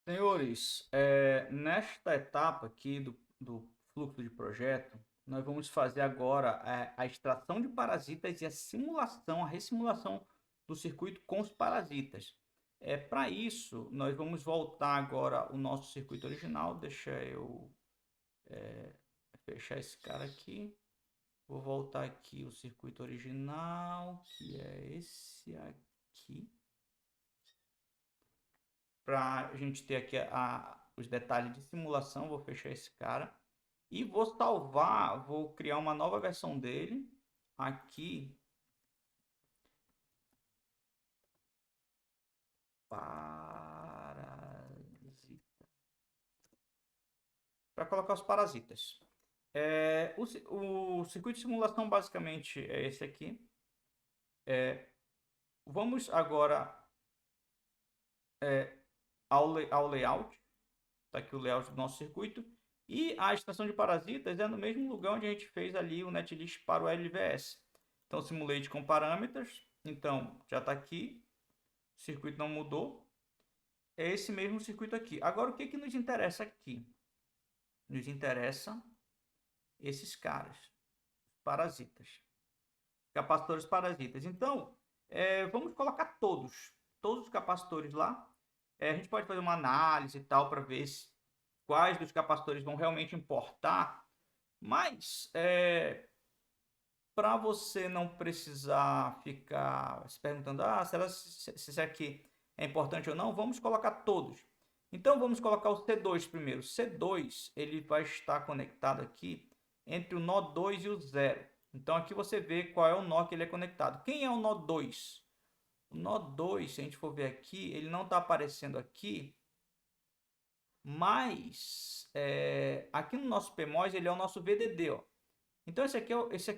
Senhores, nesta etapa aqui do fluxo de projeto, nós vamos fazer agora a extração de parasitas e a simulação, a ressimulação do circuito com os parasitas. Para isso, nós vamos voltar agora o nosso circuito original. Deixa eu fechar esse cara aqui. Vou voltar aqui o circuito original, que é esse aqui, para a gente ter aqui os detalhes de simulação. Vou fechar esse cara e vou salvar, vou criar uma nova versão dele aqui, parasita, para colocar os parasitas. O circuito de simulação basicamente é esse aqui. Vamos agora ao layout. Está aqui o layout do nosso circuito. E a extensão de parasitas é no mesmo lugar onde a gente fez ali o netlist para o LVS. Então, simulate com parâmetros. Então, já está aqui. O circuito não mudou. É esse mesmo circuito aqui. Agora, o que nos interessa aqui? Nos interessa esses caras, parasitas, capacitores parasitas. Então, vamos colocar todos os capacitores lá. A gente pode fazer uma análise e tal para ver quais dos capacitores vão realmente importar, mas para você não precisar ficar se perguntando, será se isso aqui é importante ou não, vamos colocar todos. Então vamos colocar o C2 primeiro. C2 ele vai estar conectado aqui entre o nó 2 e o 0. Então aqui você vê qual é o nó que ele é conectado. Quem é o nó 2? O nó 2, se a gente for ver aqui, ele não está aparecendo aqui, mas aqui no nosso PMOS ele é o nosso VDD. Ó. Então esse aqui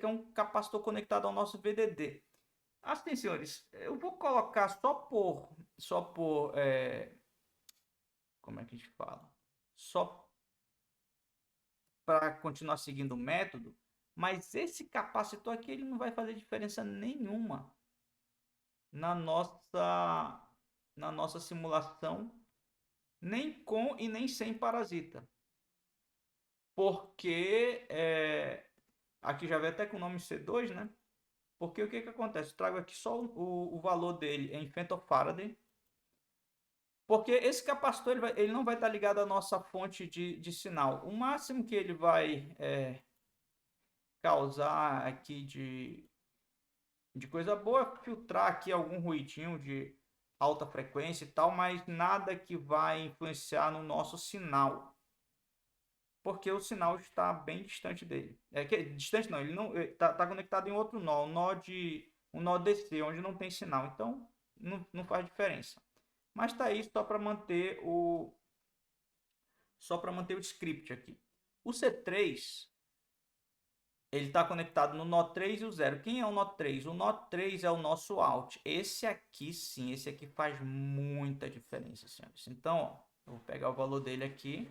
é um capacitor conectado ao nosso VDD. Assim, senhores, eu vou colocar como é que a gente fala? Só para continuar seguindo o método, mas esse capacitor aqui ele não vai fazer diferença nenhuma na nossa simulação, nem com e nem sem parasita. Porque aqui já vem até com o nome C2, né? Porque o que acontece? Eu trago aqui só o valor dele em femtofaraday. Porque esse capacitor ele não vai estar ligado à nossa fonte de sinal. O máximo que ele vai causar aqui de coisa boa é filtrar aqui algum ruidinho de alta frequência e tal, mas nada que vai influenciar no nosso sinal. Porque o sinal está bem distante dele. Distante não, ele não está conectado em outro nó, um nó DC, onde não tem sinal. Então não faz diferença. Mas está aí só para manter o script aqui. O C3 ele está conectado no nó 3 e o 0. Quem é o nó 3? O nó 3 é o nosso out. Esse aqui sim, esse aqui faz muita diferença, senhores. Então, ó, eu vou pegar o valor dele aqui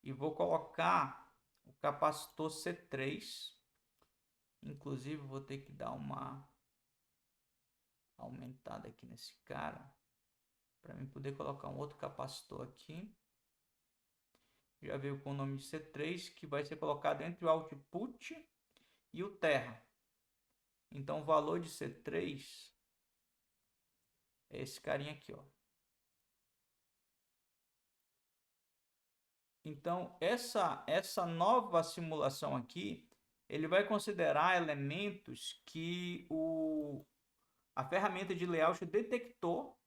e vou colocar o capacitor C3. Inclusive, vou ter que dar uma aumentada aqui nesse cara para mim poder colocar um outro capacitor aqui. Já veio com o nome de C3, que vai ser colocado entre o output e o terra. Então, o valor de C3 é esse carinha aqui, ó. Então, essa nova simulação aqui, ele vai considerar elementos que a ferramenta de layout detectou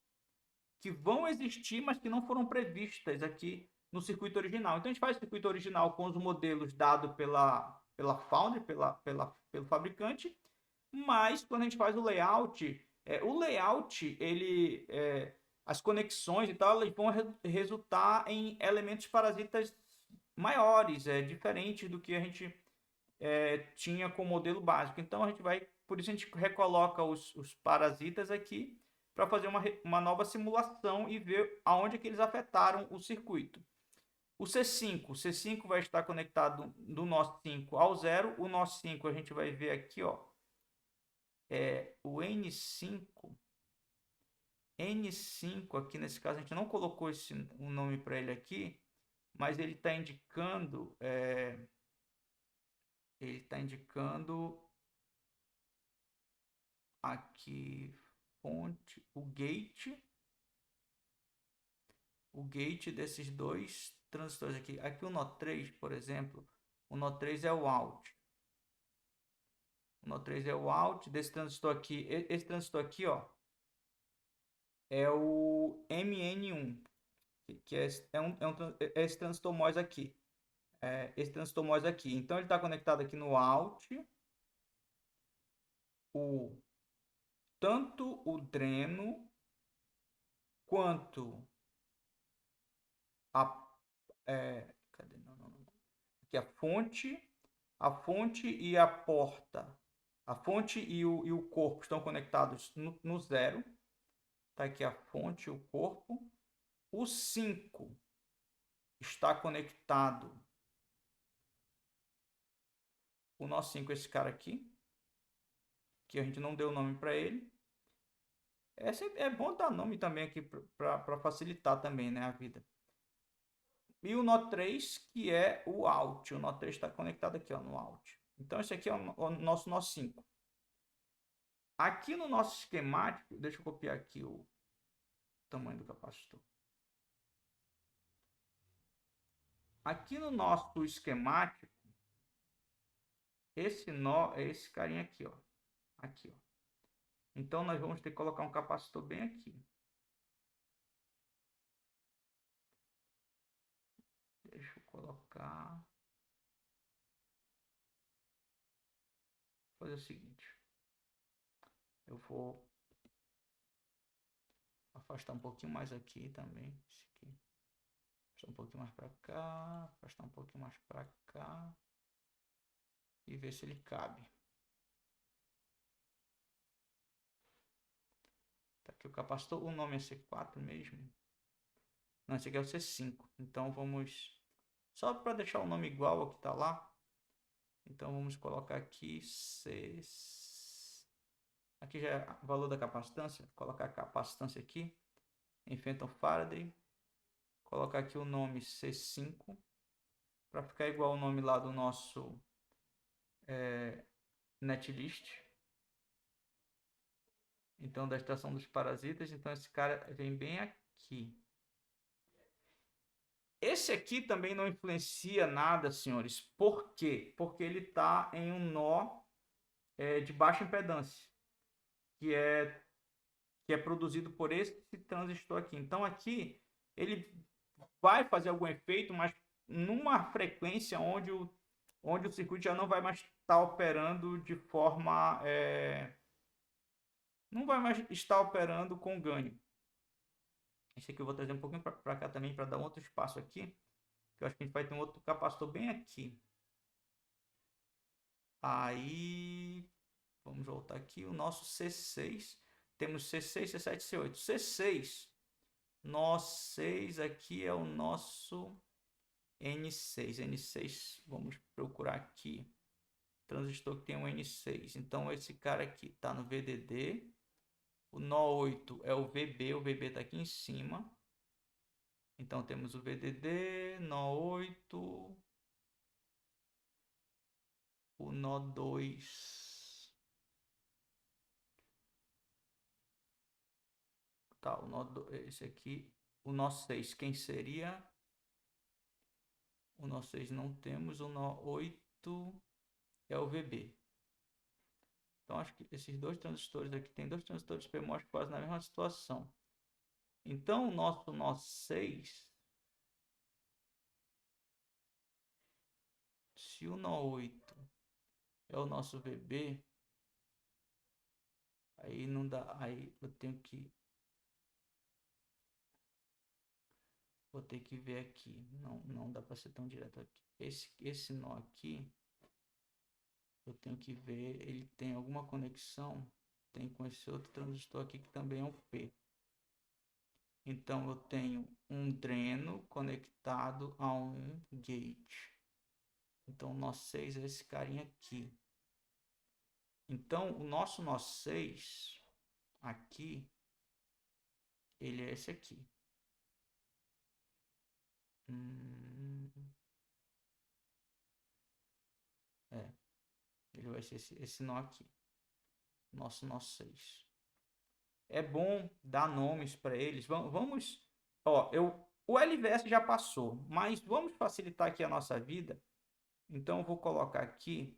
que vão existir, mas que não foram previstas aqui no circuito original. Então, a gente faz o circuito original com os modelos dados pela Foundry, pelo fabricante, mas quando a gente faz o layout, as conexões e tal, elas vão resultar em elementos parasitas maiores, diferentes do que a gente tinha com o modelo básico. Então por isso a gente recoloca os parasitas aqui para fazer uma nova simulação e ver aonde é que eles afetaram o circuito. O C5 vai estar conectado do nó 5 ao 0. O nó 5 a gente vai ver aqui, ó, o N5 N5 aqui, nesse caso, a gente não colocou um nome para ele aqui, mas ele está indicando, aqui fonte, o gate desses dois transistores aqui. Aqui o NO3, por exemplo, o NO3 é o out. O NO3 é o out desse transistor aqui. Esse transistor aqui, ó, é o MN1, que é esse transistor MOS aqui. Esse transistor MOS aqui. Então ele está conectado aqui no out. Tanto o dreno quanto cadê? Não. Aqui a fonte e a porta. A fonte e o corpo estão conectados no 0. Tá aqui a fonte e o corpo. O 5 está conectado. O nó 5 é esse cara aqui, que a gente não deu nome para ele. É bom dar nome também aqui para facilitar também, né, a vida. E o nó 3, que é o out. O nó 3 está conectado aqui, ó, no out. Então, esse aqui é o nosso nó 5. Aqui no nosso esquemático, deixa eu copiar aqui o tamanho do capacitor. Aqui no nosso esquemático, esse nó é esse carinha aqui, ó. Aqui, ó. Então, nós vamos ter que colocar um capacitor bem aqui. Deixa eu colocar. Vou fazer o seguinte. Eu vou afastar um pouquinho mais aqui também. Esse aqui. Afastar um pouquinho mais para cá. Afastar um pouquinho mais para cá. E ver se ele cabe. Tá aqui o capacitor. O nome é C4 mesmo. Não, esse aqui é o C5. Então vamos... Só para deixar o nome igual ao que está lá. Então vamos colocar aqui C... Aqui já é o valor da capacitância. Vou colocar a capacitância aqui. Em femtofaraday. Colocar aqui o nome C5. Para ficar igual ao nome lá do nosso netlist. Então, da estação dos parasitas. Então, esse cara vem bem aqui. Esse aqui também não influencia nada, senhores. Por quê? Porque ele está em um nó de baixa impedância. Que é produzido por esse transistor aqui. Então, aqui, ele vai fazer algum efeito, mas numa frequência onde o circuito já não vai mais estar operando de forma... não vai mais estar operando com ganho. Esse aqui eu vou trazer um pouquinho para cá também, para dar um outro espaço aqui. Que eu acho que a gente vai ter um outro capacitor bem aqui. Aí, vamos voltar aqui. O nosso C6. Temos C6, C7, C8. C6. Nó 6 aqui é o nosso N6. N6, vamos procurar aqui. Transistor que tem um N6. Então, esse cara aqui está no VDD. O nó 8 é o VB. O VB está aqui em cima. Então, temos o VDD, nó 8. O nó 2. Tá, o nó 2, esse aqui. O nó 6, quem seria? O nó 6 não temos. O nó 8 é o VB. Então, acho que esses dois transistores aqui, tem dois transistores PMOS quase na mesma situação. Então, o nosso nó 6, se o nó 8 é o nosso VB, aí não dá, aí eu tenho que... Vou ter que ver aqui, não dá para ser tão direto aqui. Esse nó aqui, eu tenho que ver, ele tem alguma conexão, tem com esse outro transistor aqui que também é um P. Então, eu tenho um dreno conectado a um gate. Então, o nó 6 é esse carinha aqui. Então, o nosso nó 6 aqui ele é esse aqui. É, ele vai ser esse nó aqui. Nosso nó 6. É bom dar nomes para eles. Vamos, ó, o LVS já passou, mas vamos facilitar aqui a nossa vida. Então eu vou colocar aqui,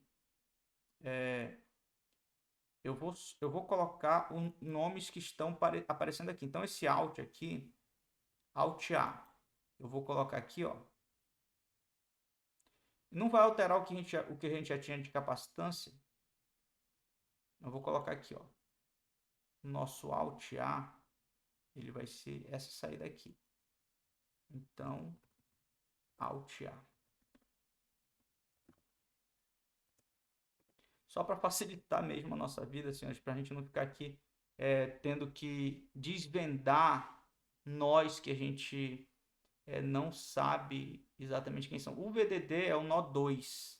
eu vou colocar nomes que estão aparecendo aqui. Então esse Alt aqui, Alt A, eu vou colocar aqui, ó. Não vai alterar o que a gente já tinha de capacitância. Eu vou colocar aqui, ó. Nosso Alt A, ele vai ser essa saída aqui. Então, Alt A. Só para facilitar mesmo a nossa vida, senhores, para a gente não ficar aqui tendo que desvendar nós que a gente não sabe exatamente quem são. O VDD é o nó 2.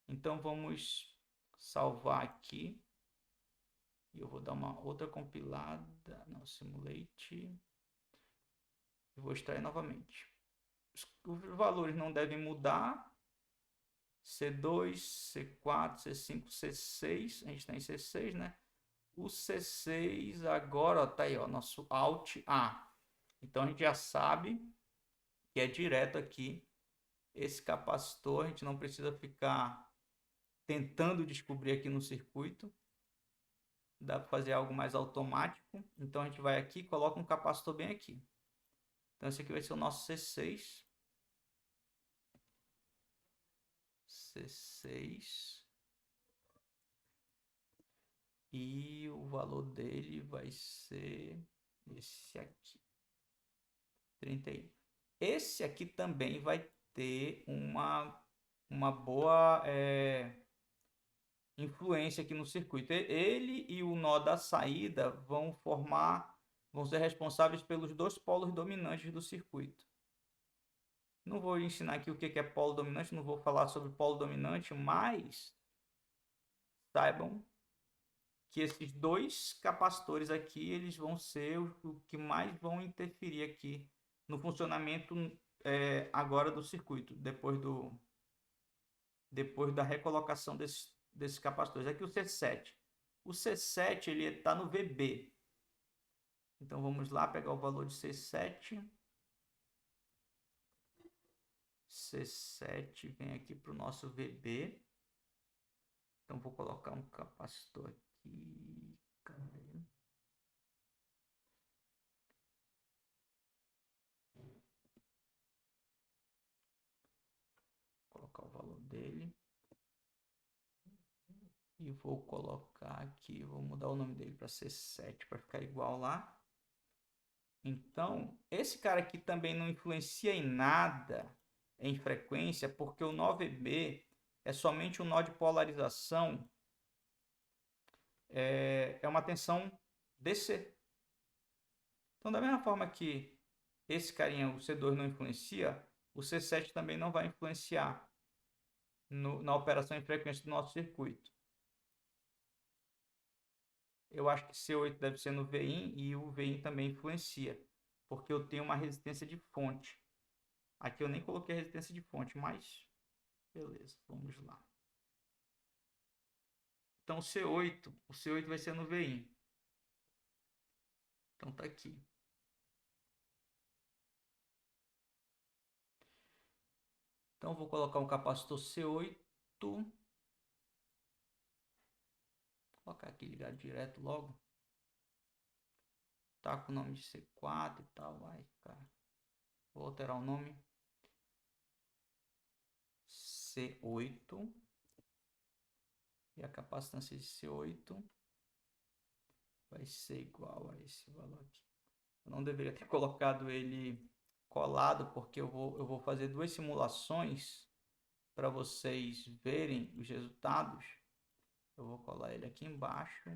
Então vamos salvar aqui. E eu vou dar uma outra compilada no Simulate. E vou extrair novamente. Os valores não devem mudar. C2, C4, C5, C6. A gente está em C6, né? O C6 agora, ó, tá aí, ó, nosso Alt A. Então a gente já sabe que é direto aqui esse capacitor. A gente não precisa ficar tentando descobrir aqui no circuito. Dá para fazer algo mais automático. Então a gente vai aqui e coloca um capacitor bem aqui. Então esse aqui vai ser o nosso C6. C6. E o valor dele vai ser esse aqui. 31. Esse aqui também vai ter uma boa influência aqui no circuito. Ele e o nó da saída vão ser responsáveis pelos dois polos dominantes do circuito. Não vou ensinar aqui o que é polo dominante, não vou falar sobre polo dominante, mas saibam que esses dois capacitores aqui, eles vão ser o que mais vão interferir aqui no funcionamento agora do circuito, depois da recolocação desses capacitores. Aqui o C7. O C7 ele está no VB. Então vamos lá pegar o valor de C7. C7 vem aqui para o nosso VB. Então vou colocar um capacitor aqui. Cadê? Vou colocar o valor dele. E vou colocar aqui, vou mudar o nome dele para C7 para ficar igual lá. Então, esse cara aqui também não influencia em nada em frequência, porque o nó VB é somente um nó de polarização, é uma tensão DC. Então, da mesma forma que esse carinha, o C2, não influencia, o C7 também não vai influenciar na operação em frequência do nosso circuito. Eu acho que C8 deve ser no VIN e o VIN também influencia, porque eu tenho uma resistência de fonte. Aqui eu nem coloquei a resistência de fonte, mas beleza, vamos lá. Então o C8 vai ser no VIN. Então tá aqui. Então vou colocar um capacitor C8. Vou colocar aqui ligado direto logo. Tá com o nome de C4 e tal, vai ficar. Vou alterar o nome. C8. E a capacitância de C8 vai ser igual a esse valor aqui. Eu não deveria ter colocado ele colado, porque eu vou fazer duas simulações para vocês verem os resultados. Eu vou colar ele aqui embaixo.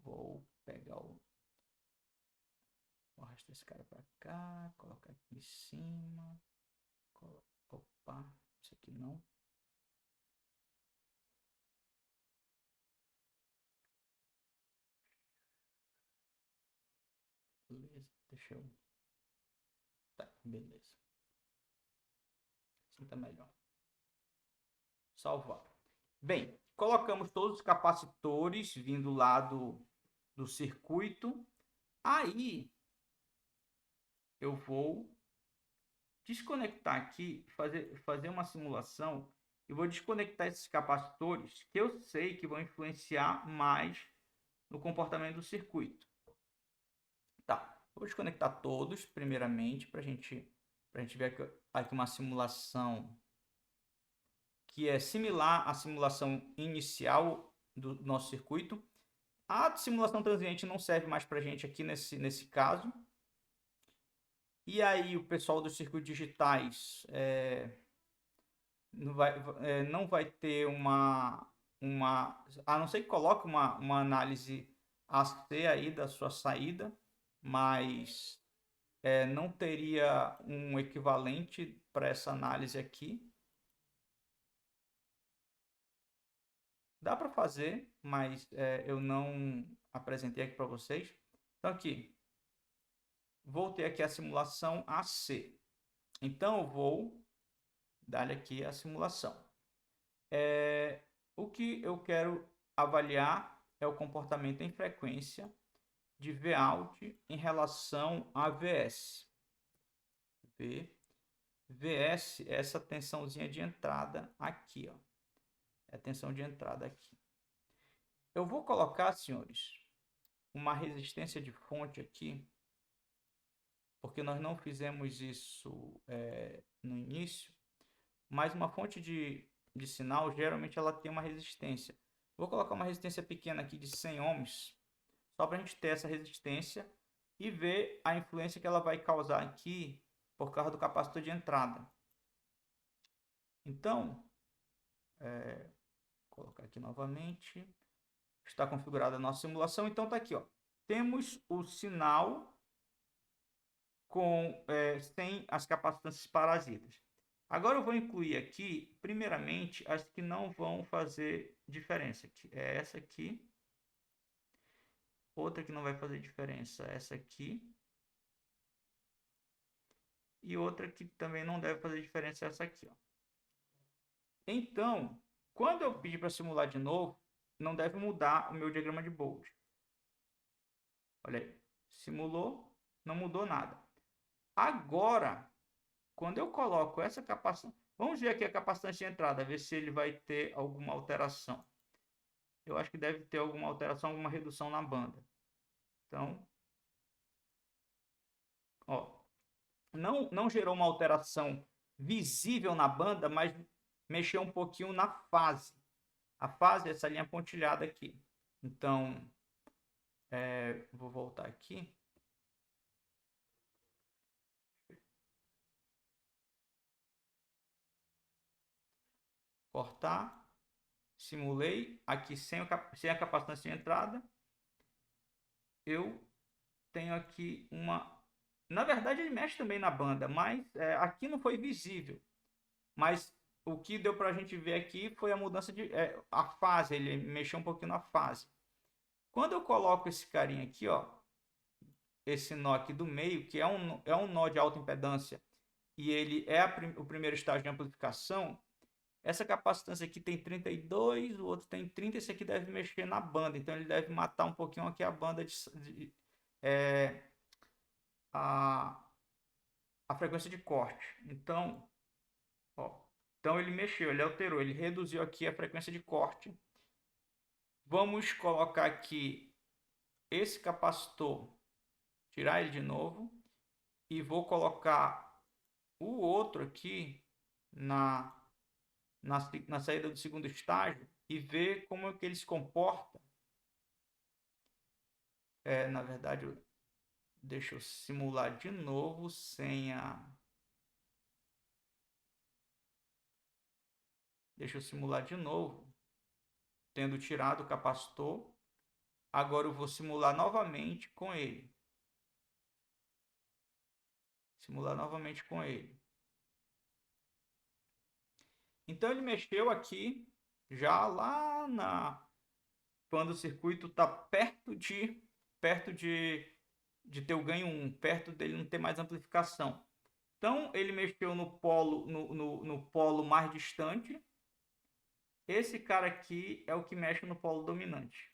Vou pegar vou arrastar esse cara para cá, colocar aqui em cima. Opa, isso aqui não. Beleza, deixa eu... Tá, beleza. Assim tá melhor. Salvar. Bem, colocamos todos os capacitores vindo lá do circuito. Aí, eu vou desconectar aqui, fazer uma simulação. E vou desconectar esses capacitores que eu sei que vão influenciar mais no comportamento do circuito. Tá, vou desconectar todos primeiramente para a gente ver aqui uma simulação que é similar à simulação inicial do nosso circuito. A simulação transiente não serve mais para a gente aqui nesse caso. E aí o pessoal dos circuitos digitais não vai ter a não ser que coloque uma análise AC aí da sua saída, mas não teria um equivalente para essa análise aqui. Dá para fazer, mas eu não apresentei aqui para vocês. Então aqui, voltei aqui a simulação AC. Então eu vou dar aqui a simulação. O que eu quero avaliar é o comportamento em frequência de Vout em relação a VS. VS é essa tensãozinha de entrada aqui, ó. É a tensão de entrada aqui. Eu vou colocar, senhores, uma resistência de fonte aqui, porque nós não fizemos isso no início, mas uma fonte de sinal, geralmente ela tem uma resistência. Vou colocar uma resistência pequena aqui de 100 ohms, só para a gente ter essa resistência e ver a influência que ela vai causar aqui por causa do capacitor de entrada. Então, vou colocar aqui novamente. Está configurada a nossa simulação. Então, está aqui, ó. Temos o sinal sem as capacitâncias parasitas. Agora eu vou incluir aqui, primeiramente, as que não vão fazer diferença. É essa aqui. Outra que não vai fazer diferença, essa aqui. E outra que também não deve fazer diferença, essa aqui, ó. Então, quando eu pedir para simular de novo, não deve mudar o meu diagrama de Bode. Olha aí, simulou, não mudou nada. Agora, quando eu coloco essa capacitância, vamos ver aqui a capacitância de entrada, ver se ele vai ter alguma alteração. Eu acho que deve ter alguma alteração, alguma redução na banda. Então, ó, não gerou uma alteração visível na banda, mas mexeu um pouquinho na fase. A fase é essa linha pontilhada aqui. Então, vou voltar aqui. Cortar. Simulei. Aqui sem a capacitância de entrada. Eu tenho aqui uma... Na verdade, ele mexe também na banda, mas aqui não foi visível. Mas o que deu para a gente ver aqui foi a mudança de... a fase, ele mexeu um pouquinho na fase. Quando eu coloco esse carinha aqui, ó, esse nó aqui do meio, que é um nó de alta impedância, e ele é o primeiro estágio de amplificação, essa capacitância aqui tem 32, o outro tem 30, esse aqui deve mexer na banda, então ele deve matar um pouquinho aqui a banda a frequência de corte. Então, ó, então ele mexeu, ele alterou, ele reduziu aqui a frequência de corte. Vamos colocar aqui esse capacitor, tirar ele de novo, e vou colocar o outro aqui na saída do segundo estágio e ver como é que ele se comporta. Na verdade, deixa eu simular de novo sem a... Deixa eu simular de novo, tendo tirado o capacitor. Agora eu vou simular novamente com ele. Simular novamente com ele. Então ele mexeu aqui, já lá quando o circuito está perto de de ter o ganho 1, perto dele não ter mais amplificação. Então, ele mexeu no polo, no polo mais distante. Esse cara aqui é o que mexe no polo dominante.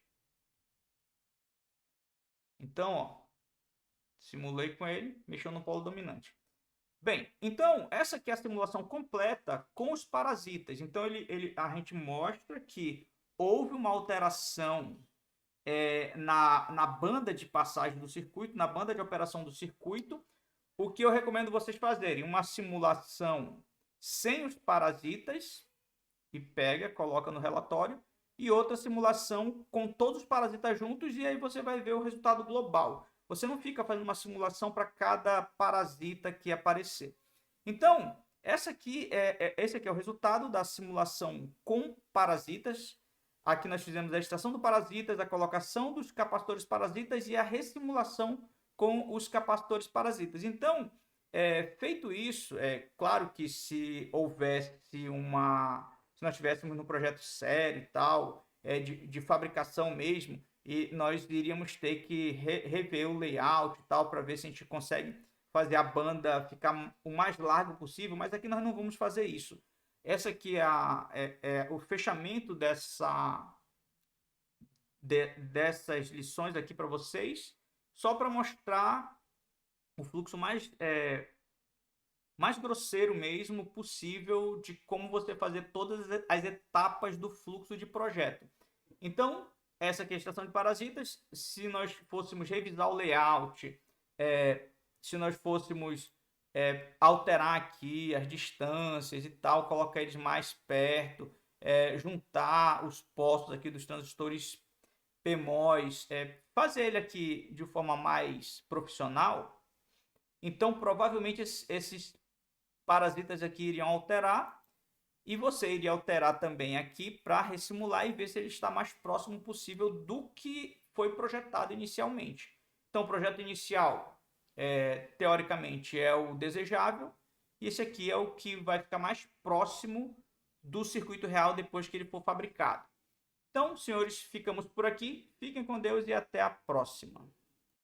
Então, ó, simulei com ele, mexeu no polo dominante. Bem, então, essa aqui é a simulação completa com os parasitas. Então, a gente mostra que houve uma alteração na banda de passagem do circuito, na banda de operação do circuito. O que eu recomendo vocês fazerem? Uma simulação sem os parasitas, e pega, coloca no relatório, e outra simulação com todos os parasitas juntos, e aí você vai ver o resultado global. Você não fica fazendo uma simulação para cada parasita que aparecer. Então, esse aqui é o resultado da simulação com parasitas. Aqui nós fizemos a extração do parasitas, a colocação dos capacitores parasitas e a ressimulação com os capacitores parasitas. Então, feito isso, é claro que se houvesse uma... Se nós estivéssemos num projeto sério e tal, de fabricação mesmo, e nós iríamos ter que rever o layout e tal, para ver se a gente consegue fazer a banda ficar o mais largo possível, mas aqui nós não vamos fazer isso. Essa aqui é o fechamento dessas lições aqui para vocês, só para mostrar o fluxo mais grosseiro mesmo possível de como você fazer todas as etapas do fluxo de projeto. Então, essa aqui é a extração de parasitas. Se nós fôssemos revisar o layout, se nós fôssemos alterar aqui as distâncias e tal, colocar eles mais perto, juntar os postos aqui dos transistores PMOS, fazer ele aqui de forma mais profissional, então provavelmente esses parasitas aqui iriam alterar, e você iria alterar também aqui para ressimular e ver se ele está mais próximo possível do que foi projetado inicialmente. Então, o projeto inicial, teoricamente, é o desejável, e esse aqui é o que vai ficar mais próximo do circuito real depois que ele for fabricado. Então, senhores, ficamos por aqui. Fiquem com Deus e até a próxima.